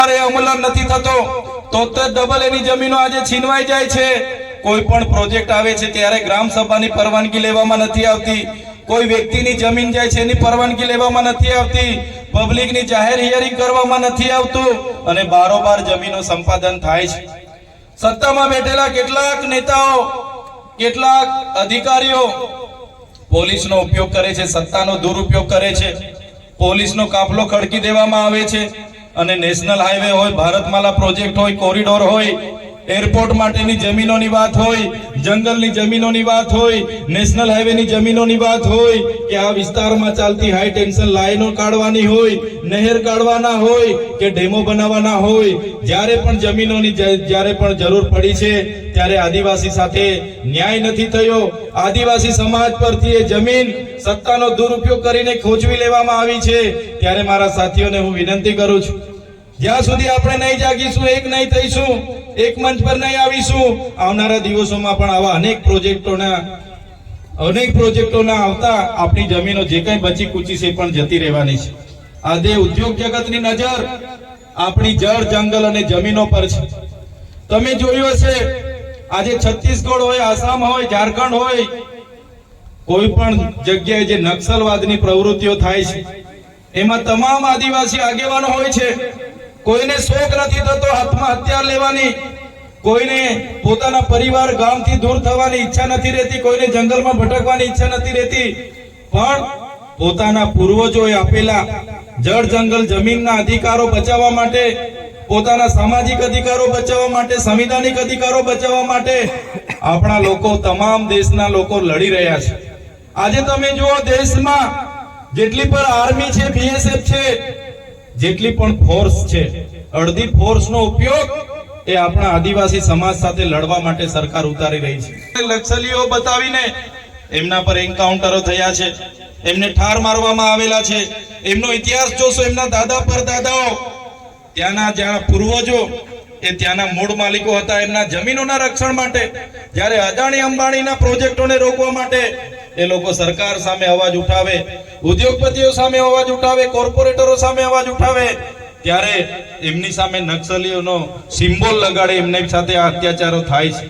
અમલ નથી થતો તો ડબલ એની જમીનો આજે છીનવાઈ જાય છે। કોઈ પણ પ્રોજેક્ટ આવે છે ત્યારે ગ્રામ સભાની પરવાનગી લેવામાં નથી આવતી, કોઈ વ્યક્તિની જમીન જાય છે એની પરવાનગી લેવામાં નથી આવતી, પબ્લિકની જાહેર હિયરિંગ કરવામાં નથી આવતું અને બારોબાર જમીનો સંપાદન થાય છે। સત્તામાં બેઠેલા કેટલાક નેતાઓ, કેટલાક અધિકારીઓ પોલીસનો ઉપયોગ કરે છે, સત્તાનો દુરુપયોગ કરે છે, પોલીસનો કાફલો ખડકી દેવામાં આવે છે અને નેશનલ હાઈવે હોય, ભારતમાલા પ્રોજેક્ટ હોય, કોરિડોર હોય, એરપોર્ટ માટેની જમીનોની વાત હોય, જંગલની જમીનોની વાત હોય, નેશનલ હાઈવેની જમીનોની વાત હોય કે આ વિસ્તારમાં ચાલતી હાઈ ટેન્શન લાઈનો કાઢવાની હોય, નહેર કાઢવાના હોય કે ડેમો બનાવવાના હોય, જ્યારે પણ જમીનોની જ્યારે પણ જરૂર પડી છે ત્યારે આદિવાસી સાથે ન્યાય નથી થયો। આદિવાસી સમાજ પરથી એ જમીન સત્તાનો દુરુપયોગ કરીને ખોચવી લેવામાં આવી છે। ત્યારે મારા સાથીઓને હું વિનંતી કરું છું, જ્યાં સુધી આપણે નહીં જાગીશું, એક નહીં થઈશું, એક મંચ પર નહીં આવીશું, આવનારા દિવસોમાં પણ આવા અનેક પ્રોજેક્ટોના આવતા આપણી જમીનો જે કંઈ બચી કૂચી છે પણ જતી રહેવાની છે। આજે ઉદ્યોગ જગતની નજર આપણી જળ, જંગલ અને જમીનો પર છે। તમે જોયું હશે, આજે છત્તીસગઢ હોય, આસામ હોય, ઝારખંડ હોય, કોઈ પણ જગ્યાએ જે નક્સલવાદની પ્રવૃત્તિઓ થાય છે એમાં તમામ આદિવાસી આગેવાનો હોય છે। કોઈને શોખ નથી થતો હાથમાં હથિયાર લેવાની, કોઈને પોતાના પરિવાર ગામથી દૂર થવાની ઈચ્છા નથી રહેતી, કોઈને જંગલમાં ભટકવાની ઈચ્છા નથી રહેતી, પણ પોતાના પૂર્વજોએ આપેલા જળ, જંગલ, જમીનના અધિકારો બચાવવા માટે, પોતાના સામાજિક અધિકારો બચાવવા માટે, સંવિધાનિક અધિકારો બચાવવા માટે આપણા લોકો, તમામ દેશના લોકો લડી રહ્યા છે। આજે તમે જુઓ, દેશમાં જેટલી પણ આર્મી છે, બીએસએફ છે, જેટલી પણ ફોર્સ છે, અડધી ફોર્સનો ઉપયોગ એ આપણા આદિવાસી સમાજ સાથે લડવા માટે સરકાર ઉતારી રહી છે। નક્સલીઓ બતાવીને એમના પર એન્કાઉન્ટરો થયા છે, એમને ઠાર મારવામાં આવેલા છે। એમનો ઇતિહાસ જોશો, એમના દાદા પરદાદાઓ, ત્યાંના જ્યાં પૂર્વજો એ ત્યાંના મૂળ માલિકો હતા, એમના જમીનોના રક્ષણ માટે, જ્યારે અદાણી અંબાણીના પ્રોજેક્ટોને રોકવા માટે એ લોકો સરકાર સામે અવાજ ઉઠાવે, ઉદ્યોગપતિઓ સામે અવાજ ઉઠાવે, કોર્પોરેટરો સામે અવાજ ઉઠાવે, ત્યારે એમની સામે નક્સલીઓનો સિમ્બોલ લગાડે, એમની સાથે આ અત્યાચારો થાય છે।